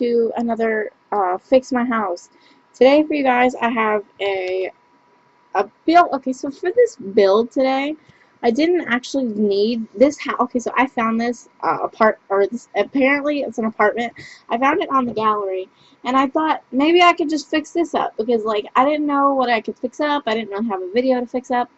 to another Fix My House. Today for you guys I have a build. Okay, so for this build today, I didn't actually need this house. Okay, so I found this apparently it's an apartment. I found it on the gallery, and I thought maybe I could just fix this up because like I didn't know what I could fix up. I didn't really have a video to fix up.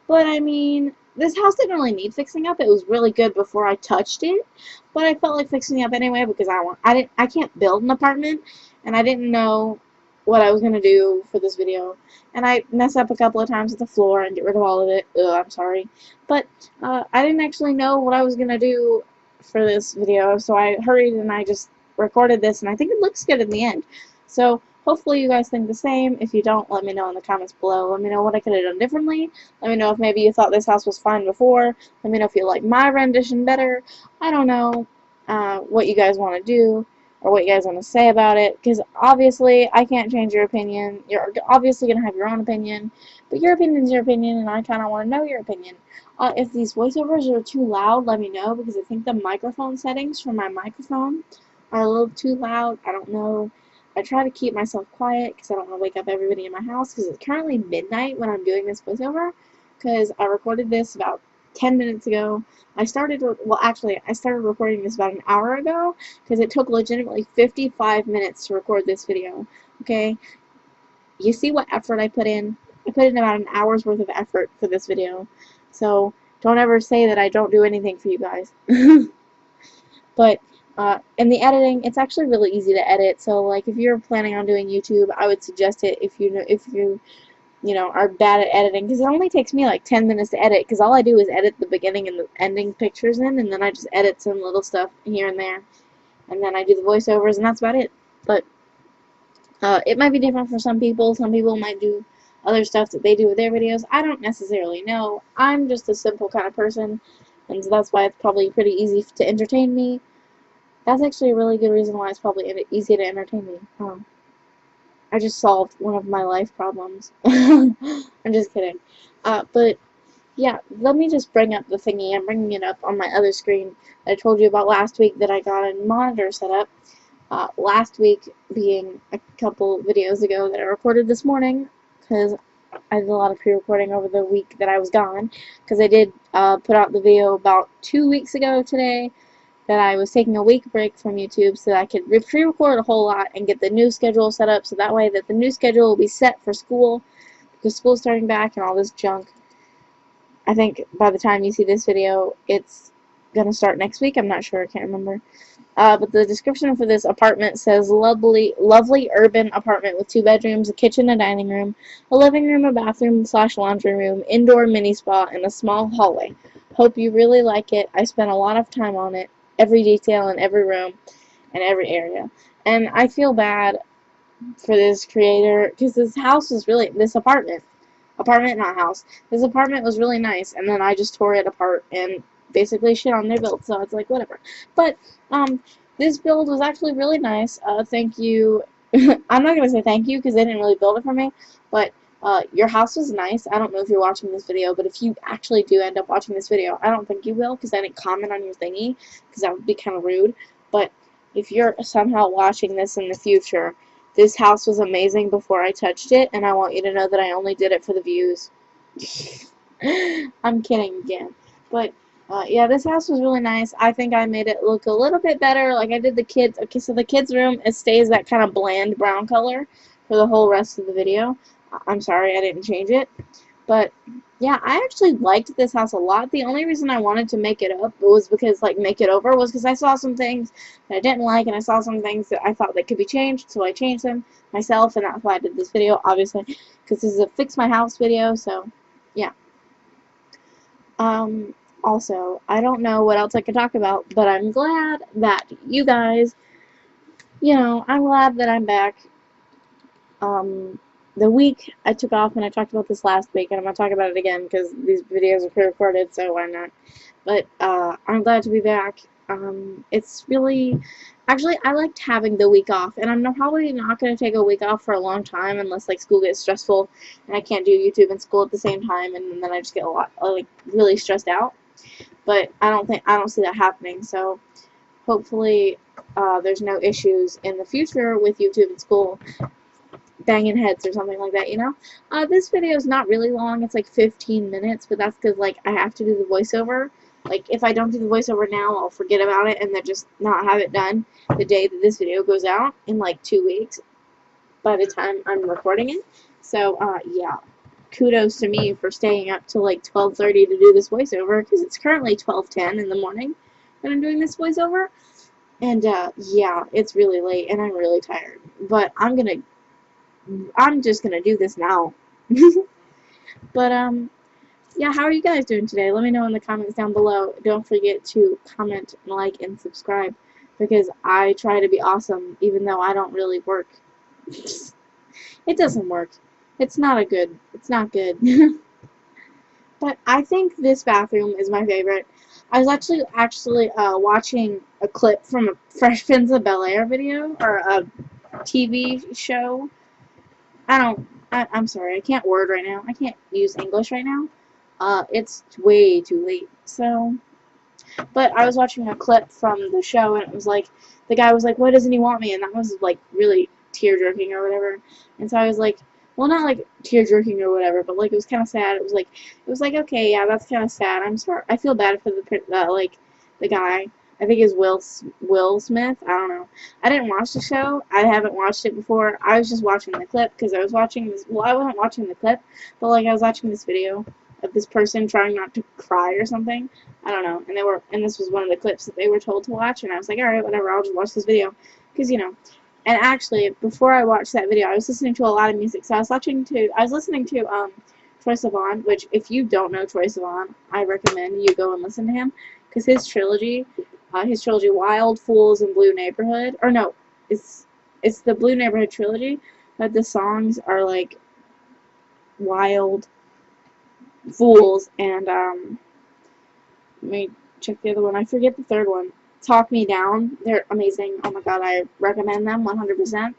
But I mean, this house didn't really need fixing up. It was really good before I touched it. But I felt like fixing it up anyway because I can't build an apartment, and I didn't know what I was gonna do for this video. And I mess up a couple of times with the floor and get rid of all of it. Ugh, I'm sorry. But I didn't actually know what I was gonna do for this video, so I hurried and I just recorded this, and I think it looks good in the end. So hopefully you guys think the same. If you don't, let me know in the comments below. Let me know what I could have done differently. Let me know if maybe you thought this house was fine before. Let me know if you like my rendition better. I don't know what you guys want to do or what you guys want to say about it, because obviously I can't change your opinion. You're obviously going to have your own opinion, but your opinion is your opinion, and I kind of want to know your opinion. If these voiceovers are too loud, let me know, because I think the microphone settings for my microphone are a little too loud. I don't know. I try to keep myself quiet because I don't want to wake up everybody in my house, because it's currently midnight when I'm doing this voiceover, because I recorded this about 10 minutes ago. I started recording this about an hour ago because it took legitimately 55 minutes to record this video. Okay? You see what effort I put in? I put in about an hour's worth of effort for this video. So don't ever say that I don't do anything for you guys. But in the editing, it's actually really easy to edit. So like if you're planning on doing YouTube, I would suggest it if you know, are bad at editing, because it only takes me like 10 minutes to edit, because all I do is edit the beginning and the ending pictures in, and then I just edit some little stuff here and there, and then I do the voiceovers, and that's about it. But it might be different for some people. Some people might do other stuff that they do with their videos. I don't necessarily know. I'm just a simple kind of person, and so that's why it's probably pretty easy to entertain me. That's actually a really good reason why it's probably easy to entertain me. I just solved one of my life problems. I'm just kidding. But yeah, let me just bring up the thingy. I'm bringing it up on my other screen that I told you about last week that I got a monitor set up. Last week being a couple videos ago that I recorded this morning, because I did a lot of pre-recording over the week that I was gone, because I did put out the video about 2 weeks ago today that I was taking a week break from YouTube so that I could pre-record a whole lot and get the new schedule set up, so that way that the new schedule will be set for school, because school's starting back and all this junk. I think by the time you see this video, it's going to start next week. I'm not sure. I can't remember. But the description for this apartment says, lovely urban apartment with 2 bedrooms, a kitchen, a dining room, a living room, a bathroom / laundry room, indoor mini spa, and a small hallway. Hope you really like it. I spent a lot of time on it. Every detail in every room and every area. And I feel bad for this creator, because this apartment, not house, this apartment was really nice, and then I just tore it apart and basically shit on their build, so it's like, whatever. But, this build was actually really nice. Thank you. I'm not going to say thank you, because they didn't really build it for me, but your house was nice. I don't know if you're watching this video, but if you actually do end up watching this video, I don't think you will, because I didn't comment on your thingy, because that would be kind of rude. But if you're somehow watching this in the future, this house was amazing before I touched it, and I want you to know that I only did it for the views. I'm kidding again. But yeah, this house was really nice. I think I made it look a little bit better. Like I did the kids. Okay, so the kids' room, it stays that kind of bland brown color for the whole rest of the video. I'm sorry I didn't change it. But yeah, I actually liked this house a lot. The only reason I wanted to make it up was because, like, make it over, was because I saw some things that I didn't like, and I saw some things that I thought that could be changed, so I changed them myself, and that's why I did this video, obviously, because this is a Fix My House video, so yeah. Also, I don't know what else I could talk about, but I'm glad that you guys, you know, I'm glad that I'm back. The week I took off, and I talked about this last week, and I'm going to talk about it again because these videos are pre-recorded, so why not? But I'm glad to be back. It's really, actually, I liked having the week off, and I'm probably not going to take a week off for a long time unless, like, school gets stressful and I can't do YouTube and school at the same time, and then I just get really stressed out. But I don't see that happening, so hopefully there's no issues in the future with YouTube and school banging heads or something like that, you know? This video is not really long. It's like 15 minutes, but that's because, like, I have to do the voiceover. Like, if I don't do the voiceover now, I'll forget about it and then just not have it done the day that this video goes out in, like, 2 weeks by the time I'm recording it. So, yeah. Kudos to me for staying up till, like, 12:30 to do this voiceover, because it's currently 12:10 in the morning that I'm doing this voiceover. And, yeah, it's really late, and I'm really tired. But I'm just gonna do this now. But, yeah, how are you guys doing today? Let me know in the comments down below. Don't forget to comment, like, and subscribe, because I try to be awesome, even though I don't really work. It doesn't work. It's not good. But I think this bathroom is my favorite. I was actually watching a clip from a Fresh Prince of Bel-Air video, or a TV show. I'm sorry, I can't word right now. I can't use English right now. It's way too late. So, but I was watching a clip from the show, and it was like, the guy was like, "Why doesn't he want me?" And that was like really tear-jerking or whatever. And so I was like, well, not like tear-jerking or whatever, but like it was kind of sad. It was like, okay, yeah, that's kind of sad. I'm sorry. I feel bad for the guy. I think it's Will Smith. I don't know. I didn't watch the show. I haven't watched it before. I was just watching the clip because I was watching this. Well, I wasn't watching the clip, but like I was watching this video of this person trying not to cry or something. I don't know. And this was one of the clips that they were told to watch, and I was like, all right, whatever. I'll just watch this video because, you know. And actually, before I watched that video, I was listening to a lot of music. So I was listening to Troye Sivan, which if you don't know Troye Sivan, I recommend you go and listen to him, because his trilogy Wild, Fools, and Blue Neighborhood, or no, it's the Blue Neighborhood trilogy, but the songs are like Wild, Fools, and let me check the other one. I forget the third one. Talk Me Down. They're amazing. Oh my god, I recommend them 100%.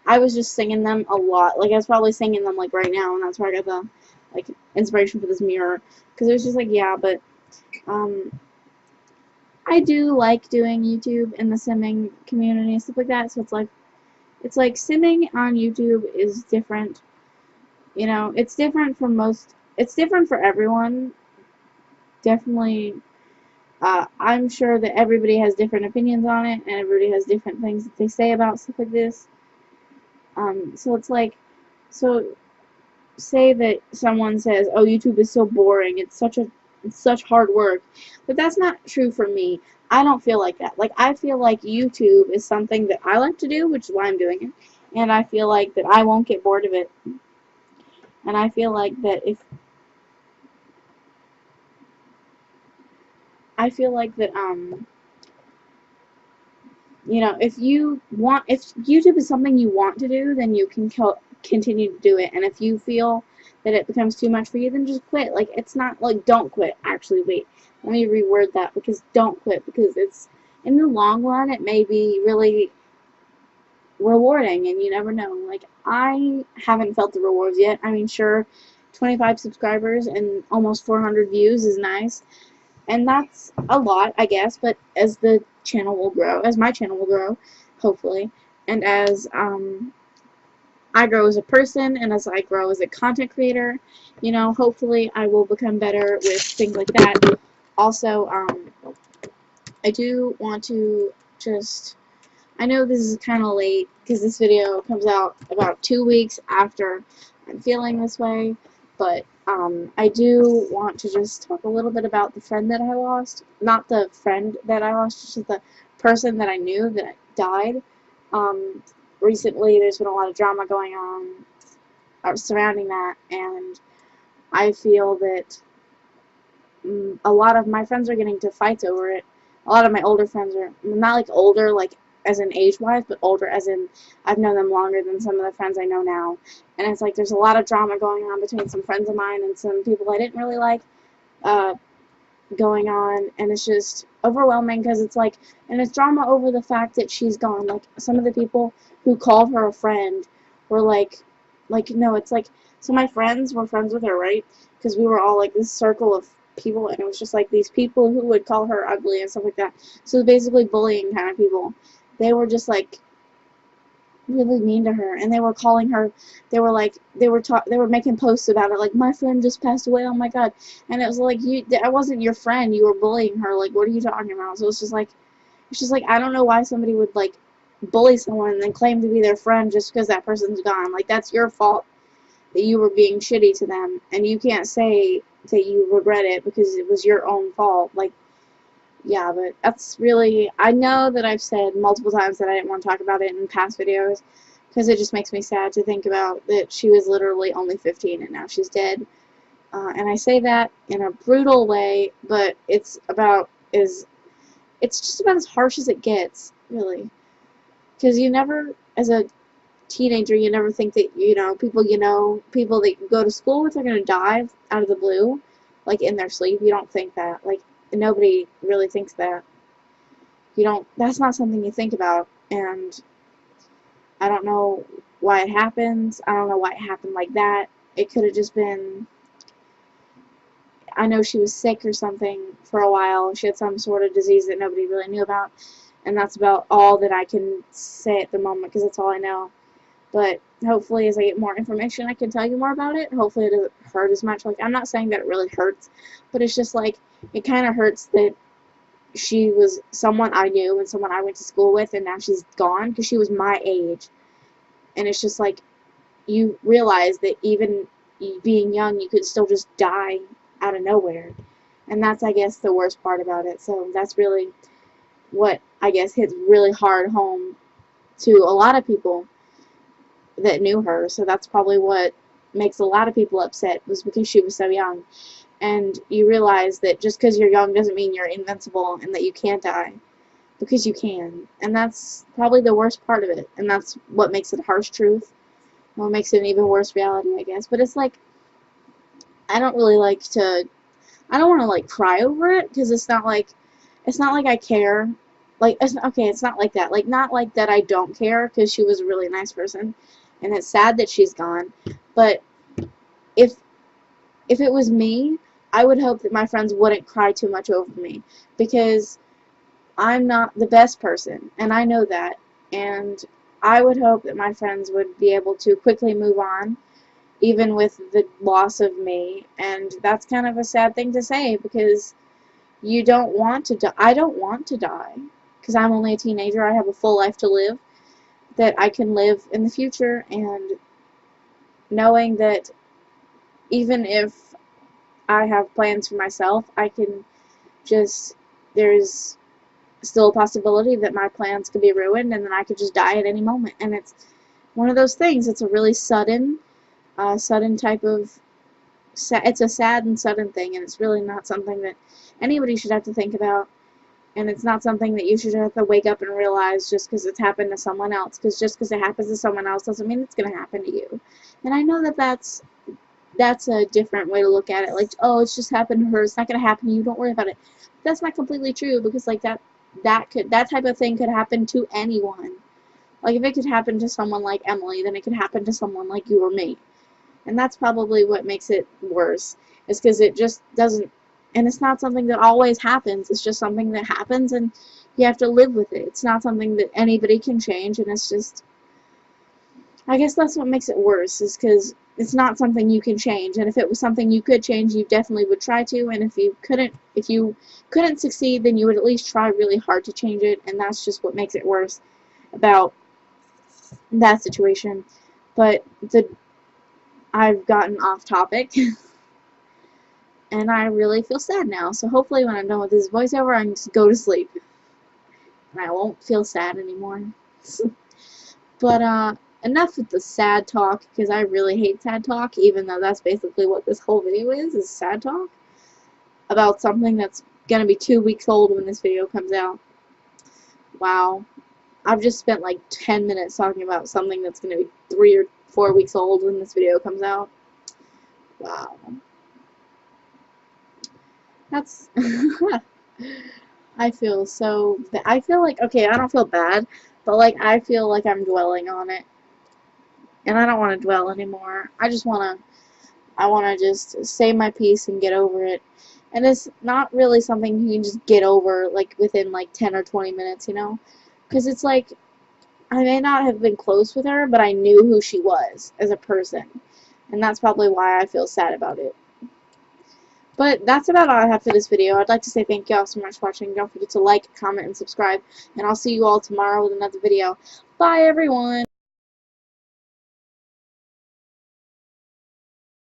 I was just singing them a lot. Like, I was probably singing them, like, right now, and that's where I got the, like, inspiration for this mirror. Because it was just like, yeah, but, I do like doing YouTube in the simming community and stuff like that, so it's like simming on YouTube is different. You know, it's different for everyone. Definitely. I'm sure that everybody has different opinions on it, and everybody has different things that they say about stuff like this. So it's like, so say that someone says, "Oh, YouTube is so boring. It's such hard work," but that's not true for me. I don't feel like that. Like, I feel like YouTube is something that I like to do, which is why I'm doing it, and I feel like that I won't get bored of it. And I feel like that you know, if YouTube is something you want to do, then you can continue to do it. And if you feel that it becomes too much for you, then just quit. Like, it's not like, don't quit. Actually, wait, let me reword that, because don't quit, because it's, in the long run, it may be really rewarding, and you never know. Like, I haven't felt the rewards yet. I mean, sure, 25 subscribers and almost 400 views is nice, and that's a lot, I guess, but as my channel will grow, hopefully, and as I grow as a person, and as I grow as a content creator, you know, hopefully I will become better with things like that. Also, I do want to just, I know this is kind of late, because this video comes out about 2 weeks after I'm feeling this way, but I do want to just talk a little bit about the friend that I lost. Not the friend that I lost, just the person that I knew that died. Recently, there's been a lot of drama going on surrounding that, and I feel that a lot of my friends are getting into fights over it. A lot of my older friends are, not like older, like as in age-wise, but older as in I've known them longer than some of the friends I know now. And it's like there's a lot of drama going on between some friends of mine and some people I didn't really like going on, and it's just overwhelming, because it's like, and it's drama over the fact that she's gone. Like, some of the people who called her a friend were like, no, it's like, so my friends were friends with her, right? Because we were all like this circle of people, and it was just like these people who would call her ugly and stuff like that. So basically bullying kind of people. They were just like really mean to her, and they were calling her, they were making posts about it, like, my friend just passed away, oh my god. And it was like, I wasn't your friend, you were bullying her, like, what are you talking about? So it's just like I don't know why somebody would like bully someone and then claim to be their friend just because that person's gone. Like, that's your fault that you were being shitty to them, and you can't say that you regret it because it was your own fault. Like, yeah, but that's really, I know that I've said multiple times that I didn't want to talk about it in past videos, because it just makes me sad to think about that she was literally only 15 and now she's dead. And I say that in a brutal way, but it's just about as harsh as it gets, really. Because you never, as a teenager, you never think that, people that you go to school with are going to die out of the blue, like, in their sleep. You don't think that. Like, nobody really thinks that. That's not something you think about, and I don't know why it happens. I don't know why it happened like that. It could have just been, I know she was sick or something for a while. She had some sort of disease that nobody really knew about, and that's about all that I can say at the moment, because that's all I know. But hopefully as I get more information, I can tell you more about it. Hopefully it doesn't hurt as much. Like, I'm not saying that it really hurts, but it's just like, it kind of hurts that she was someone I knew and someone I went to school with, and now she's gone, because she was my age. And it's just like, you realize that even being young, you could still just die out of nowhere. And that's, I guess, the worst part about it. So that's really what, I guess, hits really hard home to a lot of people that knew her. So that's probably what makes a lot of people upset, was because she was so young. And you realize that just because you're young doesn't mean you're invincible and that you can't die, because you can. And that's probably the worst part of it, and that's what makes it a harsh truth. What makes it an even worse reality, I guess. But it's like, I don't really like to, I don't want to like cry over it, because it's not like I care. Like, okay, it's not like that. Like, not like that I don't care, because she was a really nice person, and it's sad that she's gone. But if it was me, I would hope that my friends wouldn't cry too much over me, because I'm not the best person, and I know that. And I would hope that my friends would be able to quickly move on, even with the loss of me. And that's kind of a sad thing to say, because you don't want to die. I don't want to die, because I'm only a teenager. I have a full life to live that I can live in the future, and knowing that even if I have plans for myself, I can just, there's still a possibility that my plans could be ruined, and then I could just die at any moment. And it's one of those things. It's a really sudden type of, it's a sad and sudden thing, and it's really not something that anybody should have to think about. And it's not something that you should have to wake up and realize just because it's happened to someone else. Because just because it happens to someone else doesn't mean it's going to happen to you. And I know that that's a different way to look at it. Like, oh, it's just happened to her. It's not going to happen to you. Don't worry about it. That's not completely true, because like that type of thing could happen to anyone. Like, if it could happen to someone like Emily, then it could happen to someone like you or me. And that's probably what makes it worse, is because it just doesn't, and it's not something that always happens. It's just something that happens, and you have to live with it. It's not something that anybody can change, and it's just, I guess that's what makes it worse, is because it's not something you can change. And if it was something you could change, you definitely would try to. And if you couldn't succeed, then you would at least try really hard to change it. And that's just what makes it worse about that situation. But I've gotten off topic. And I really feel sad now. So hopefully when I'm done with this voiceover, I can just go to sleep. And I won't feel sad anymore. But, enough with the sad talk, because I really hate sad talk, even though that's basically what this whole video is sad talk. About something that's gonna be 2 weeks old when this video comes out. Wow. I've just spent like 10 minutes talking about something that's gonna be 3 or 4 weeks old when this video comes out. Wow. That's, I feel like, okay, I don't feel bad, but like, I feel like I'm dwelling on it. And I don't want to dwell anymore. I want to just say my piece and get over it. And it's not really something you can just get over, like, within, like, 10 or 20 minutes, you know? Because it's like, I may not have been close with her, but I knew who she was as a person. And that's probably why I feel sad about it. But that's about all I have for this video. I'd like to say thank you all so much for watching. Don't forget to like, comment, and subscribe. And I'll see you all tomorrow with another video. Bye, everyone!